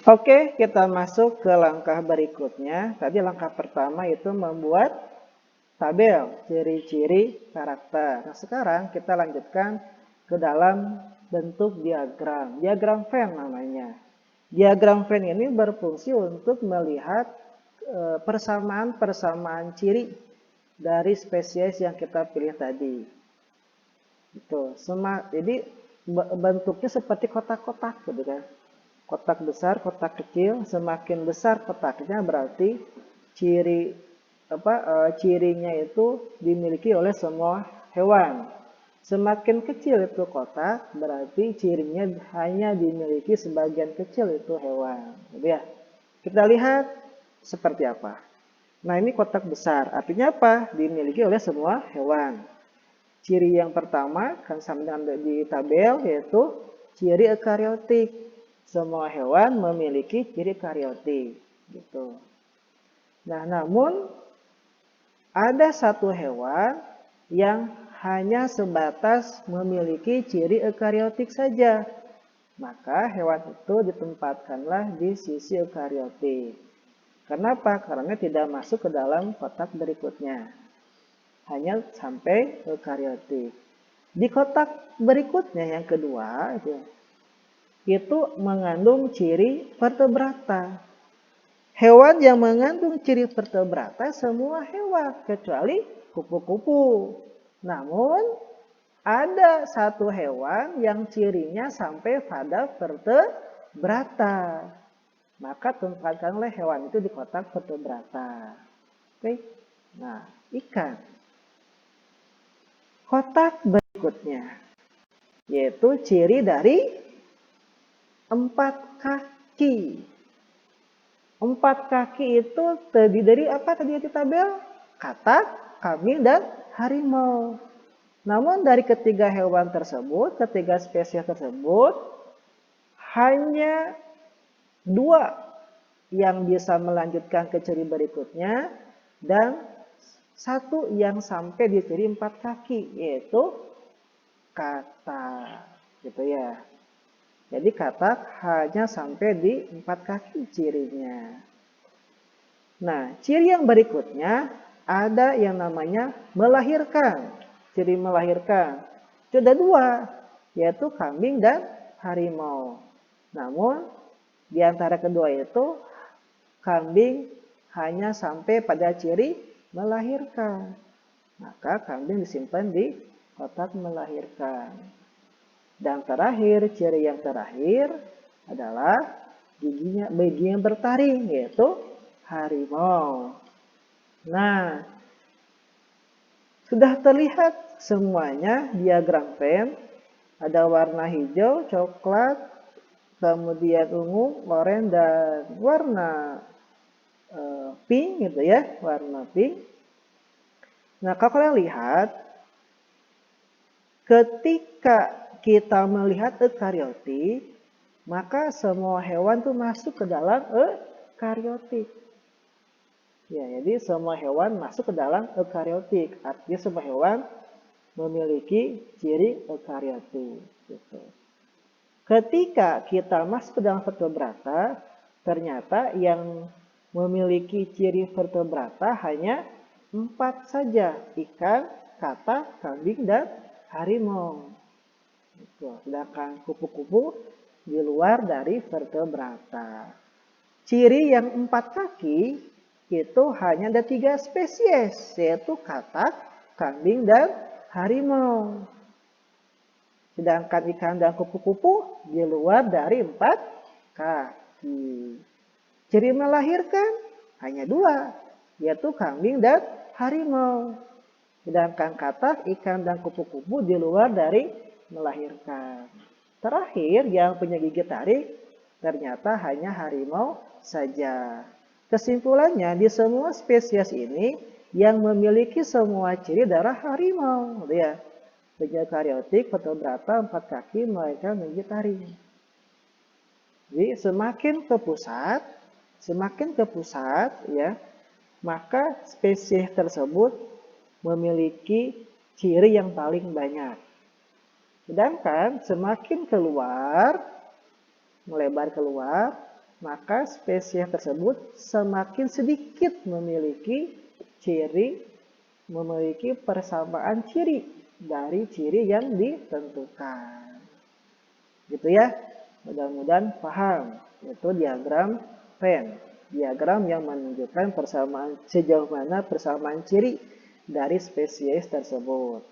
Oke, kita masuk ke langkah berikutnya. Tadi langkah pertama itu membuat tabel ciri-ciri karakter. Nah, sekarang kita lanjutkan ke dalam bentuk diagram. Diagram Venn namanya. Diagram Venn ini berfungsi untuk melihat persamaan-persamaan ciri dari spesies yang kita pilih tadi. Itu. Jadi bentuknya seperti kotak-kotak gitu kan. Kotak besar, kotak kecil, semakin besar kotaknya berarti cirinya itu dimiliki oleh semua hewan. Semakin kecil itu kotak berarti cirinya hanya dimiliki sebagian kecil itu hewan. Gitu ya. Kita lihat seperti apa. Nah, ini kotak besar, artinya apa? Dimiliki oleh semua hewan. Ciri yang pertama kan sama dengan di tabel yaitu ciri eukariotik. Semua hewan memiliki ciri kariotik gitu. Nah, namun ada satu hewan yang hanya sebatas memiliki ciri eukariotik saja. Maka hewan itu ditempatkanlah di sisi eukariotik. Kenapa? Karena tidak masuk ke dalam kotak berikutnya. Hanya sampai eukariotik. Di kotak berikutnya yang kedua itu mengandung ciri vertebrata. Hewan yang mengandung ciri vertebrata semua hewan kecuali kupu-kupu. Namun ada satu hewan yang cirinya sampai pada vertebrata. Maka tempatkanlah hewan itu di kotak vertebrata. Oke. Nah, ikan. Kotak berikutnya yaitu ciri dari 4 kaki. 4 kaki itu terdiri dari apa tadi di tabel? Katak, kambing, dan harimau. Namun dari ketiga hewan tersebut, ketiga spesies tersebut, hanya 2 yang bisa melanjutkan ke ciri berikutnya dan 1 yang sampai di ciri 4 kaki, yaitu katak. Gitu ya. Jadi katak hanya sampai di 4 kaki cirinya. Nah, ciri yang berikutnya ada yang namanya melahirkan. Ciri melahirkan. Itu ada 2, yaitu kambing dan harimau. Namun, di antara kedua itu, kambing hanya sampai pada ciri melahirkan. Maka kambing disimpan di kotak melahirkan. Dan terakhir, ciri yang terakhir adalah gigi yang bertaring, yaitu harimau. Nah, sudah terlihat semuanya diagram Venn. Ada warna hijau, coklat, kemudian ungu, oranye, dan warna pink gitu ya, warna pink. Nah, kalau kalian lihat, ketika kita melihat eukariotik, maka semua hewan tuh masuk ke dalam eukariotik. Ya, jadi semua hewan masuk ke dalam eukariotik. Artinya semua hewan memiliki ciri eukariotik. Gitu. Ketika kita masuk ke dalam vertebrata, ternyata yang memiliki ciri vertebrata hanya 4 saja. Ikan, katak, kambing, dan harimau. Sedangkan kupu-kupu di luar dari vertebrata. Ciri yang 4 kaki itu hanya ada 3 spesies, yaitu katak, kambing, dan harimau. Sedangkan ikan dan kupu-kupu di luar dari 4 kaki. Ciri melahirkan hanya 2, yaitu kambing dan harimau. Sedangkan katak, ikan, dan kupu-kupu di luar dari melahirkan. Terakhir yang punya gigi taring ternyata hanya harimau saja. Kesimpulannya di semua spesies ini yang memiliki semua ciri darah harimau, gitu ya. Eukariotik, vertebrata, 4 kaki, mereka gigi taring. Jadi semakin ke pusat ya, maka spesies tersebut memiliki ciri yang paling banyak. Sedangkan semakin keluar, melebar keluar, maka spesies tersebut semakin sedikit memiliki persamaan ciri dari ciri yang ditentukan. Gitu ya. Mudah-mudahan paham. Itu diagram Venn. Diagram yang menunjukkan sejauh mana persamaan ciri dari spesies tersebut.